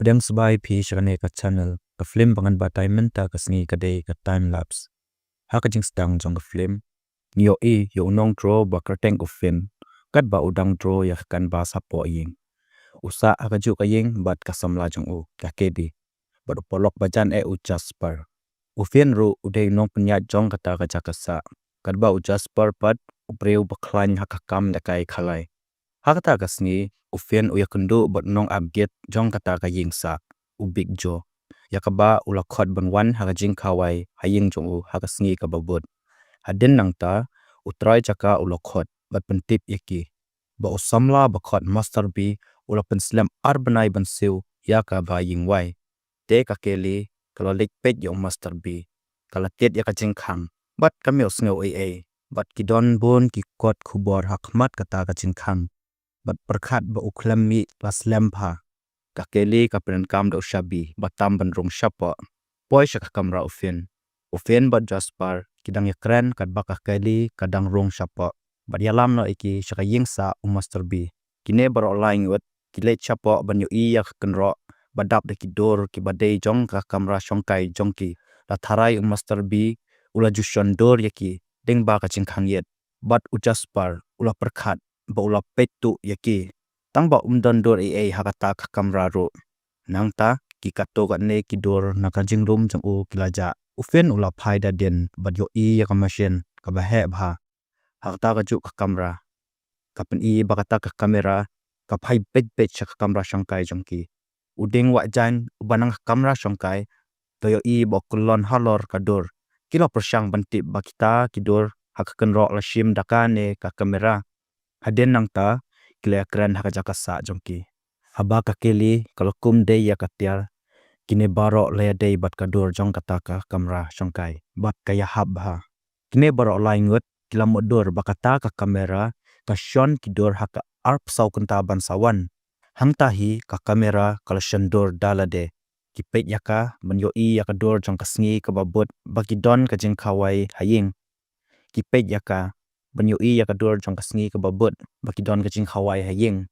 Padang sebai pi syakane ka channel ka film pangan ba time ta ka sngi ka day ka time lapse. Ha ka jing stang jong ka film. Nyo yo nong draw ba ka teng ko film. Kat ba udang draw ya kan ba sapo ying. Usa ha ka ju ka ying bat ka samla jong u ka kedi. Bat upolok bajan u Jasper. Ufien ru uday nong penyat jong kata ka jakasa. Kat ba u Jasper pat upreu baklan ha ka kam da kai khalai. Ha kata ka sngi ufien uya kendu bat nong update jong kata ka ying sa u big jo yakaba ula khot banwan ha ka jing khawai haying jong u ha ka sngi ka babut hadin nang ta utrai chaka ula khot bat pentip yaki ba usamla ba khot master b ula penslam arbanai bansiu ya ka ba ying wai te ka keli kala lik pet yong master b kala tet ya ka jing khang bat kamyo sngo ai bat kidon bon ki kot khubor hakmat kata ka jing khang bat perkhat ba uklam mi laslam pha ka keli ka pren kam do shabi batam ban rong shapa poi shaka kamra ufien bat Jasper kidang yakran kat ba ka keli kadang rong shapa bat yalam no iki shaka yingsa master b kine baro lying wet kile chapa ban yo yak kenro badap de kidor ki badai jong ka kamra shongkai jongki la tharai master b ula jushon dor yaki ding ba ka chingkhang yet bat u Jasper ula perkhat ba ula petu yaki tangba umdan dor ai hakata ka kamra ro nangta ki kato ga ne ki dor naka jingrum jang u kilaja ufen ula phaida den bat yo ya ka machine ka ba he bha hakta ga ju ka kamra kapen bakata ka kamera ka phai pet pet cha ka kamra shangkai jangki uding wa jan banang kamra shangkai to yo bokulon halor ka dor kilo persyang banti bakita ki dor hakakan ro la shim dakane ka kamera haden nangta kile kran haka jakasa jongki haba ka keli kalakum de ya katyar kine baro le de bat ka dor jong kata ka kamera shangkai bat kaya habha kine baro laingut kila modor bakata ka kamera ka shon ki dor haka arp sau kanta ban sawan hangta hi ka kamera kala shandor dalade ki pet yaka ban yo yaka dor jong ka sngi ka babut baki don ka jing khawai haying ki pet yaka ban yo yaka dor jong ka sngi ka babut baki don ka jing khawai haying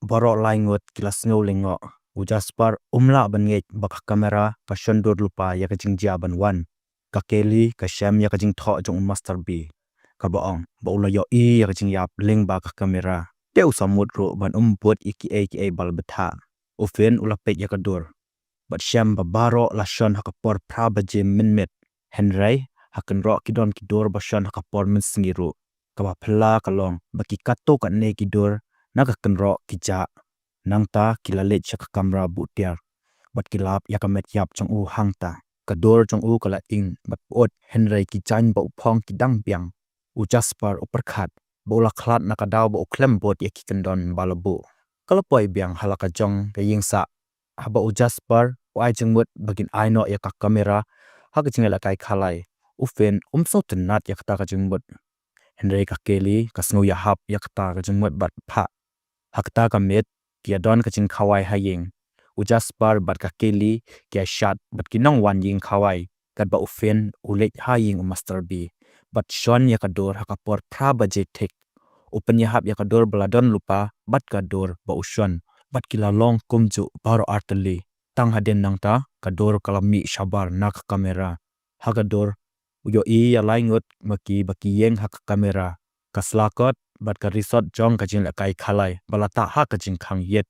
baro laingut kila sngo lingo u Jasper umla ban nge baka kamera ka shandor lupa yaka jing jia ban wan ka keli ka sham yaka jing tho jong master b ka baong ba ula yo yaka jing yap ling ba ka kamera te usamut ro ban put iki bal betha ufen ula pet yaka dor bat sham ba baro la shon hakapor pra ba je minmet henry hakan ro kidon kidor ba shon hakapor min singiru ka ba phla kalong baki kato ka ne kidor naga kanro kija nangta kila let chaka kamera butiar bat kilap yakamet yap chong u hangta kador chong u kala ing bat ot henry ki chan ba uphong kidang piang u Jasper uperkhat bola khlat nakadaw ba uklem bot yaki kendon balabu kalapoi biang halaka jong ka yingsa haba u Jasper wai jengmut bagin aino yaka kamera haka jingela kai khalai ufen umso tenat yakta ka jengmut henry ka keli ka sngu ya hap yakta ka jengmut bat pha hakta ka met kia don ka jing khawai haying u Jasper bat ka keli kia shat bat kinong wan ying khawai kat ba ufen ulek haying master b bat shon yakador hakapor pra budget tek open ya hap yakador baladon lupa bat kador ba ushon bat kila long kumju baro arteli tang haden nangta kador kalami shabar nak kamera hagador yo ya laingut maki baki yeng hak kamera kaslakot bat ka resort jong ka jing la kai khalai balata ha ka jing khang yet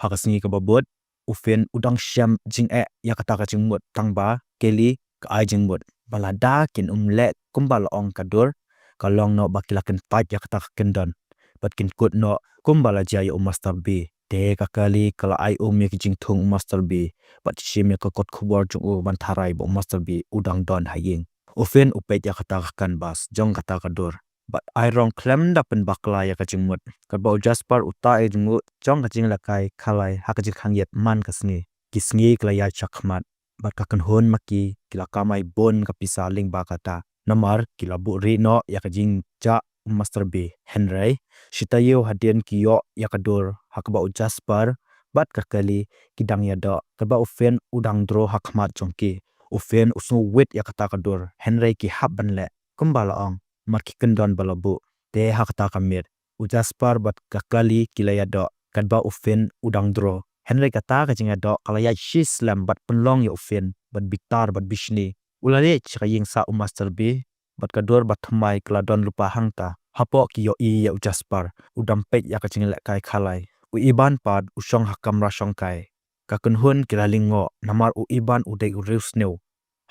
ha ka sngi ka babot ufen udang sham jing yakata ka jing mut tangba keli ka ai jing mut balada kin umle kumbal ong kador kalong no bakilakan fight yakata ka kendon bat kin kut no kumbala jaya master b te ka kali kala ai mi ki jing thung master b bat shim ya ka kot khubor jung u ban tharai bo master b udang don haying ufen upet yakata ka kan bas jong kata kador but I rong klem da pen bakla ya ka jingmut ka bo Jasper uta e jingu jong ka jing lakai khalai ha ka jing khang yet man ka sngi kisngi kla ya chakmat but ka kan hon maki kila kamai bon ka pisa ling ba kata namar kila bu ri no ya ka jing ja master b henry shitayo hadien kiyo ya ka dor ha ka bo Jasper bat ka kali kidang ya do ka ba ufen udang dro hakmat jongki ufen usu wit ya kata ka dor henry ki habban le kumbala ong marki kendon balabu te hakta kamir u Jasper bat kakali kilaya do kadba ufen udang dro Henry kata ka jinga do kala ya shislam bat penlong ya ufin bat biktar bat bishni ulale chika ying sa master B bat kador bat thamai kala don lupa hangta hapo ki yo I ya ujaspar udampet ya ka jinga kai khalai u iban pad usong hakamra songkai ka kunhun kilalingo namar u iban udai ureus neu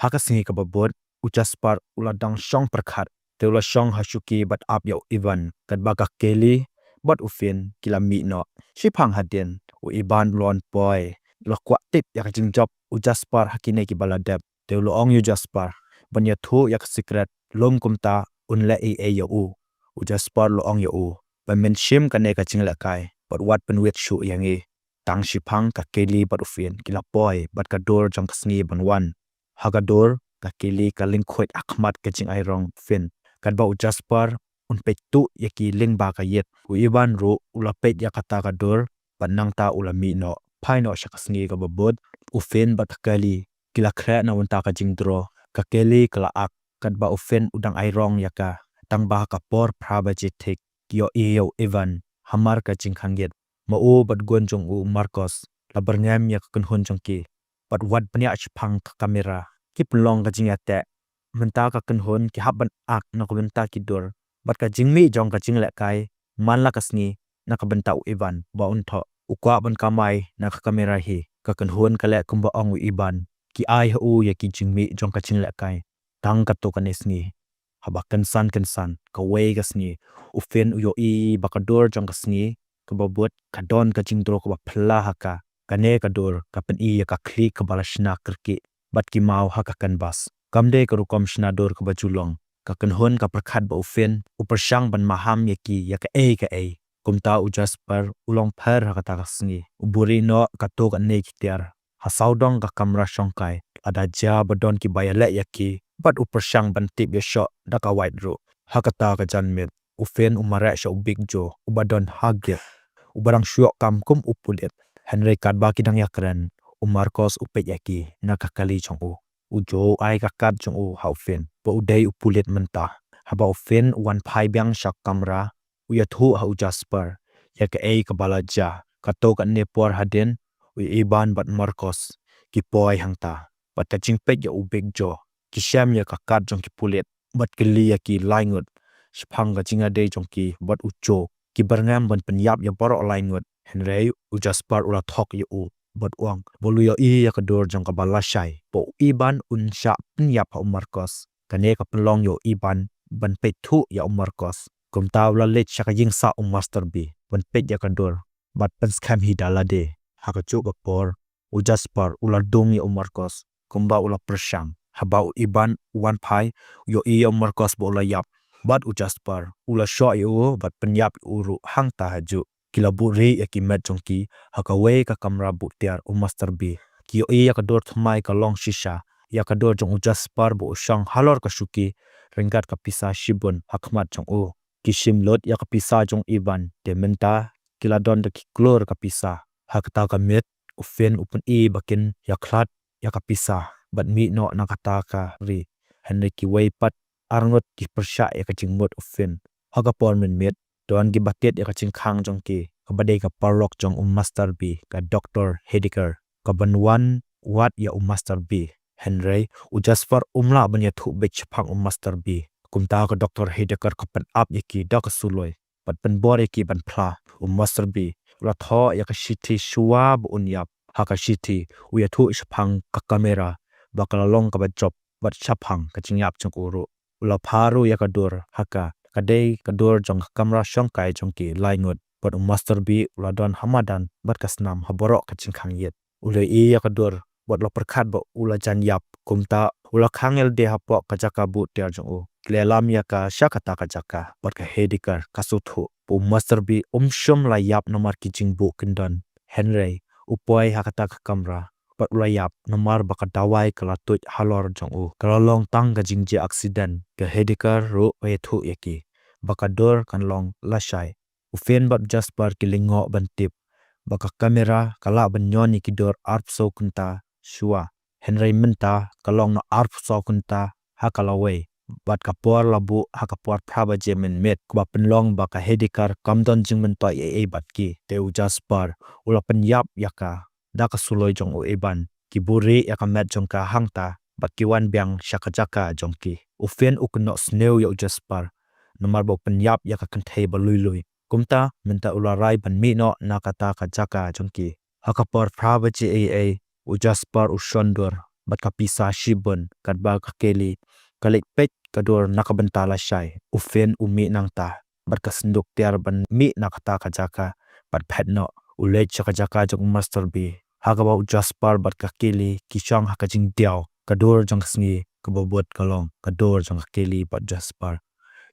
haka singi ka babot ujaspar uladang song perkhat teula song hasuki bat up ya iban kat baga keli bat ufin kilami no shipang hadin u iban lon boy lo kwa tip ya ka jingjop ujaspar hakine ki baladep teula ong ujaspar banya thu yak secret lom kumta unla e ya u ujaspar lo ong ya u ba men shim kane ka jingla kai but what pen wet shu yangi tang shipang ka keli bat ufin kila boy bat ka dor jong kasngi ban wan hagador ka keli ka lingkhoi akhmat ka jing ai rong fin kat ba ujaspar un pet tu yaki ling ba ka yet u iban ro ula pet yakata ka dor panang ta ula mi no phaino shakasngi ka babod ufin bat kali kila khra na unta ka jingdro ka keli kala ak kat ba ufin udang ai rong yaka tang ba ka por praba jitik kyo iyo evan hamar ka jingkhanget ma o bat gonjong u marcos labar ngam ya kan hon jongki bat wat banya achphang ka kamera kip long ka jingate menta ka kan hon ki haban ak na ko menta ki dor bat ka jingmi jong ka jingle kai manla kasni na ka benta u evan ba un tho ukwa ban kamai na ka kamera hi ka kan hon kale kumba ong u iban ki ai hu ya ki jingmi jong ka jingle kai tang ka to kanesni haba kansan ka way kasni ufin uyo I bakador jong kasni ka babot ka don ka jingdro ka phla haka kane ka dor ka pen I ya ka kli ka balashna krki bat ki mau haka kan bas kamde ka rukom shna dor ka bajulong ka kan hon ka prakhat ba ufin upershang ban maham ya ki ya ka e kumta ujaspar ulong phar haka ta kasni uburi no ka to ka ne kitiar hasaudong ka kamra shongkai ada ja badon ki bayale ya ki bat upershang ban tip ya shot daka white ro hakata ka janmet ufen umara sha big jo ubadon hagya ubarang syok kam kum upulet henry kadba kidang yakran umarcos upet yaki nakakali chong ujo ai kakat chong haufen bo udai upulet menta haba ufen wan phai byang shak kamra uyathu ha ujaspar yaka ei kabala ja katok an nepor haden u iban bat marcos ki poi hangta bat ka jingpet ya ubig jo ki sham ya kakat jong ki pulet bat kili ya ki laingut shphang ga jinga dei jong ki bat ucho ki barngam ban penyap ya boro laingut henrei ujaspar ula thok ya u bat wang bolu ya I ya kador jong ka balashai po iban unsha penyap ha marcos kane ka pelong yo iban ban pethu ya marcos kumta ula let shaka jingsa master B ban pet ya kador bat pen scam hi dalade hakachu ka por ujaspar ula dong ya marcos kumba ula pershang habau iban wan phai yo I marcos bola yap bat ujaspar ula sho yo bat penyap uru hangta haju kilaburi ekimet jongki hakawe ka kamera butiar master B ki yo I yakador thmai ka long shisha yakador jong ujaspar bo shang halor ka shuki ringat ka pisa shibun hakmat jong kishim lot yakapisa jong iban dementa kiladon de klor ka pisa hakta ka met ufen upun I bakin yaklat yakapisa bat mi no nakata ka ri henry ki way pat arngot ki persha ya kaching mot ufen hagapon men met don gi bucket ya kaching khang jong ki kabade ka parlok jong master B ka doctor Hedeker ka banwan wat ya master B henry ujaspar umla banya thu bech phang master B kumta ka doctor Hedeker ka pen up ya ki dak suloi pat pen bor ya ki ban phla master B la tho ya ka shiti shuwa bu unyap haka shiti uya thu ishphang ka kamera bakala long ka job bat chaphang ka chingyap chung uru ula pharu yakador haka kadei kador jong kamera shongkai jongki laingut bat master B ula don hamadan bat kasnam haboro ka chingkhang yet ule I yakador bat lo perkhat ba ula jan yap kumta ula khangel de hapo ka jaka bu ter jong klelam yaka shakata ka jaka bat ka Hedeker kasuthu bu master B shom la yap nomar ki jingbu kindon henry upoi hakata ka kamera pat ulayap nomar baka dawai kala tuj halor jong kala long tang ga jingje accident ka Hedeker ro we thu yaki baka dor kan long lashai ufen bat jaspar kilingo bantip baka kamera kala banyoni ki dor arp so kunta shua henry menta kalong no arp so kunta hakala we bat kapor labu hakapor praba jemen met kwa penlong baka Hedeker kamdon jingmen to e bat ki teu jaspar ula penyap yaka da ka suloi jong u iban ki buri ya ka met jong ka hangta bat ki wan biang shakajaka jong ki ufen ukno snew yo jaspar nomar bo penyap ya ka kanthei balui kumta minta ularai ban mi no nakata ka jaka jong ki hakapor prabaji a u jaspar u shondur bat ka pisa shibun kadba ka keli kalik pet kadur nakabentala shai ufen umi nangta bat ka senduk tiar ban mi nakata ka jaka bat phetno ulej chakajaka jong master bi hagaba jaspar bat ka keli kishang hakajing diao kadur jong sngi kabobot kalong kadur jong keli bat jaspar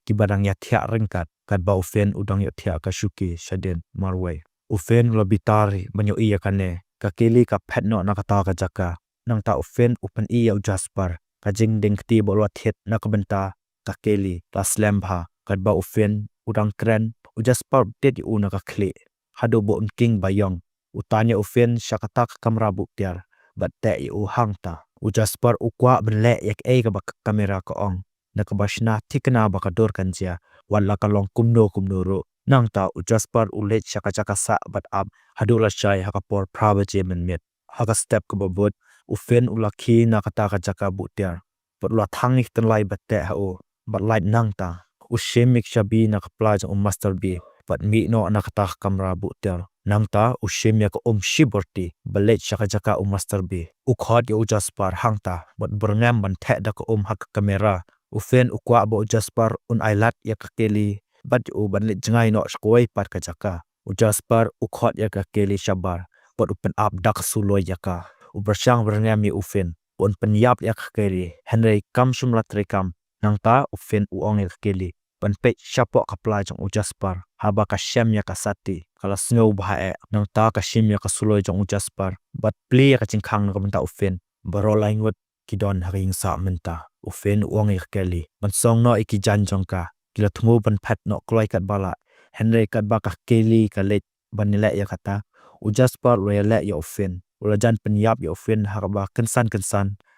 kibadang ya thia ringkat kadba ufen udang ya thia ka shuki shaden marway ufen lobitari banyo iya kane ka keli ka phetno nakata ka jaka nangta ufen upan iya jaspar kajing ding ti bolwa thet nakabenta ka keli la slambha kadba ufen udang kren ujaspar tet u na ka khle hado bo king bayong utanya ufen shakata ka kamera buktiar bat te u hangta ujaspar ukwa benle yak ka bak kamera ka ong nakabashna tikna bakador kanjia wala kalong kumno ro nangta ujaspar ulet shakachaka sa bat ab hadula shai hakapor prabaje met haka step ka bobot ufen ulaki nakata ka jaka buktiar bat la thangik tan lai bat te ha o bat light nangta ushemik shabi nakapla jang master bi bat mi no nakata kamera buktiar nangta ushemya ka shiborti balet shakajaka master bi ukhot yo jaspar hangta bat burngam ban the da ka hak kamera ufen ukwa bo jaspar un ailat ya ka keli bat u ban le jangai no skoi pat ka jaka ujaspar ukhot ya ka keli shabar bat upen up dak suloi ya ka ubershang burngam mi ufen un penyap ya ka keli henry kam shumla trekam nangta ufen uong ya ka keli ban pe shapo kapla jong ujaspar haba ka shem ya ka sati kala snow bae nangta ka shim ya ka suloi jong ujaspar bat pli ya ka chingkhang no ka ufen baro laingot kidon haring sa menta ufen uong ya keli ban song no ikijan jong ka kila thumu ban phat no kloi kat bala henry kat ba ka keli ka let banile ya kata ujaspar rele ya ufen ulajan penyap ya ufen harba kensan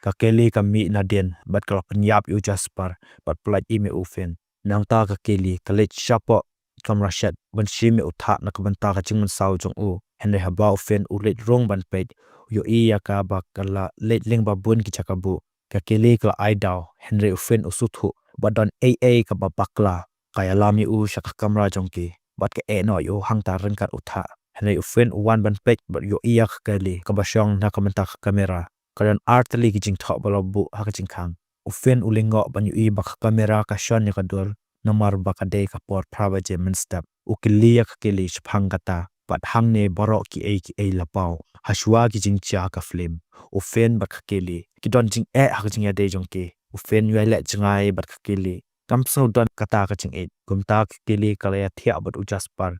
ka keli ka mi nadien bat kala penyap ujaspar bat plat ime ufen nangta ka keli kalet shapo kamra shat ban shime utha nakabanta ka chingman saw jong u henry haba ufen ulet rong ban pet yo iya ka ba kala let ling ba bun ki chakabu ka keli ka aidaw henry ufen usuthu badon ka ba bakla kaya lami u shaka kamra jong ki bat ka no yo hangta rengkat utha henry ufen uwan ban pet bat yo iya ka keli ka ba shong nakabanta ka kamera karan artli ki jing thok balabu ha ka jing khang ufen ulingo ban yu i bak kamera ka shon ya kador namar bakade ka por prabaje min step ukiliya ka keli shphang kata pat hangne boro ki e lapau hashwa ki jing cha ka film ufen bak keli ki don jing ha ka jing ya de jong ki ufen yu le jingai bat ka keli kam so don kata ka jing e kumta ka keli kala ya thia bat ujaspar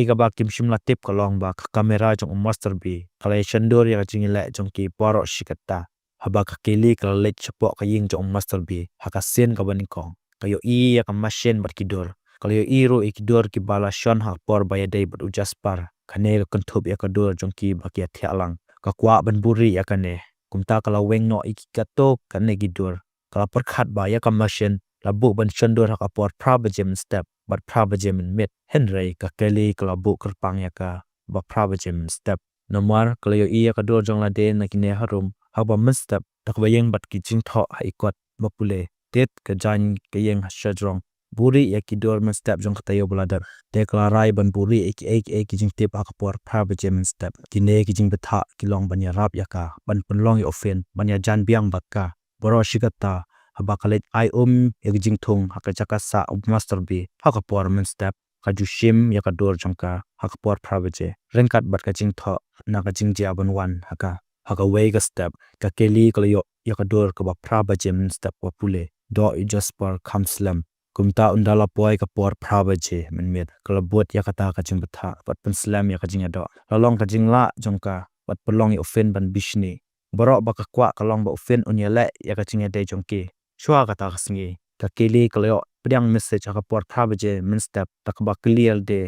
ka ba kim shimla tip ka long ba ka kamera jong master bi kala shandor ya jing le jong ki boro shikata haba ka keli kala let chapo ka ying jong master bi haka sen ka baning kong kayo iya ka machine bat kidor kayo iro ikidor ki bala shon ha por baya day bat ujaspar kane ka konthop ya kador jong ki bakia thialang ka kwa ban buri ya kane kumta kala weng no ikikato kane gidor kala perkhat ba ya ka machine labu ban chandor ha ka por prabajem step bat prabajem met henry ka keli kala bu kerpang ya ka ba prabajem step nomar kayo iya kador jong la de na kine harum haba mstep takbayeng bat ki jing tho ha ikot mapule tet ka jan ka yeng shadrong buri ya ki dor men step jong katayo bladar deklarai ban buri ek ki jing tip akapor prabaje men step kine ki jing betha ki long ban ya rap ya ka ban punlong ya ofen ban ya jan biang bakka boro shigata habakalet I ek jing thung hakachaka sa master bi hakapor men step kajushim ya ka dor jong ka hakapor prabaje rengkat bat ka jing tho na ka jing ja ban wan haka wega step ka keli kala ya ka dor ka ba prabaje men step wa pule do I jaspar kamslam kumta undala poi ka por prabaje men met kala bot ya kata ka jing batha pat pen slam ya ka jing ado lalong ka jing la jongka pat pelong ya ofen ban bishni borok ba ka kwa kalong ba ofen unya la ya ka jing ade jongki shwa kata ka singi ka keli kala yo pediang message ka por prabaje men step tak ba clear de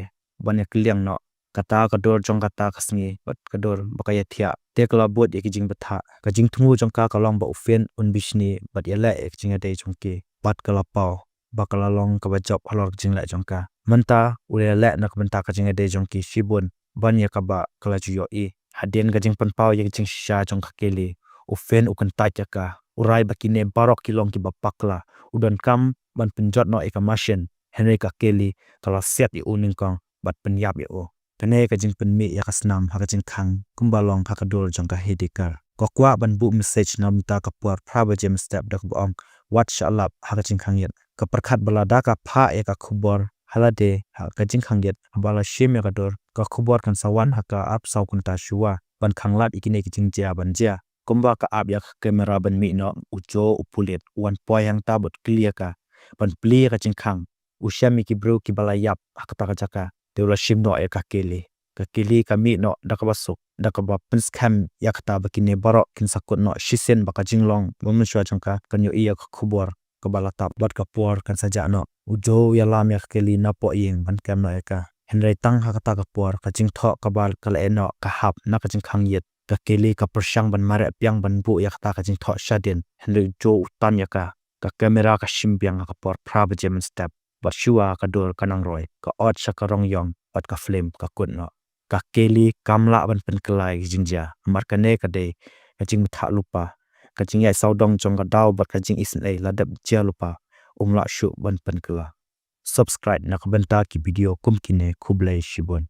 ban ya kliang no kata ka dor jong kata ka singi pat ka dor bakaya thia tekla bot ya ki jing batha ka jing thumu jongka kalong ba ofen un bishni bat ya la ek jing ade jongki pat kala pau bakala long ka ba job halor jing la jongka manta ule la nak menta ka jing ade jongki shibun ban ya ka ba kala ju yo I Hadien kajing panpau yang jing shisha jong kakele. Ufen ukan tajaka. Urai bakine barok kilong ki bapakla. Udan kam ban penjot no eka masyen. Henry kakele kala set i uning kong bat penyap ya o. Kane kajing penmi ya kasnam hakajing kang kumbalong hakadol jong kahedikar. Kokwa ban bu message na mita kapuar praba jem step dak buang WhatsApp hakajing kang yet. Kaperkat balada ka pa ya ka kubor halade hakajing kang yet bala shim ya kador ka kubor kan sawan haka ap saw kunta shua ban kanglat ikine kajing jia ban jia. Kumba ka ap ya kamera ban mi no ujo upulit wan poyang tabot clear ka ban pli kajing kang usyami ki bro ki bala yap hakata kajaka deula shim no ya kakele. Kakili kami no dakabasuk dakaba penskam yakata bakine barok kin sakut no shisen baka jinglong memensyua jangka kanyo iya kubor kabala tap bat kapuar kan saja no ujo yalam ya kakili napo ing ban kam no eka henry tang hakata kapuar kajing tho kabal kala eno kahap na kajing khangyet kakili ka persyang ban mare piang ban bu yakata kajing tho shadin henry jo utan yaka ka kamera ka shimpiang kapuar praba jem step bat shua kador kanang roy ka ot sakarong yong bat ka flame ka kun no kakeli kamla ban penkelai jinja markane kade kajing tha lupa kajing ya saudong jong ka daw bat kajing isnai ladap jia lupa umla shu ban penkela subscribe nak benta ki video kumkine kublai shibon.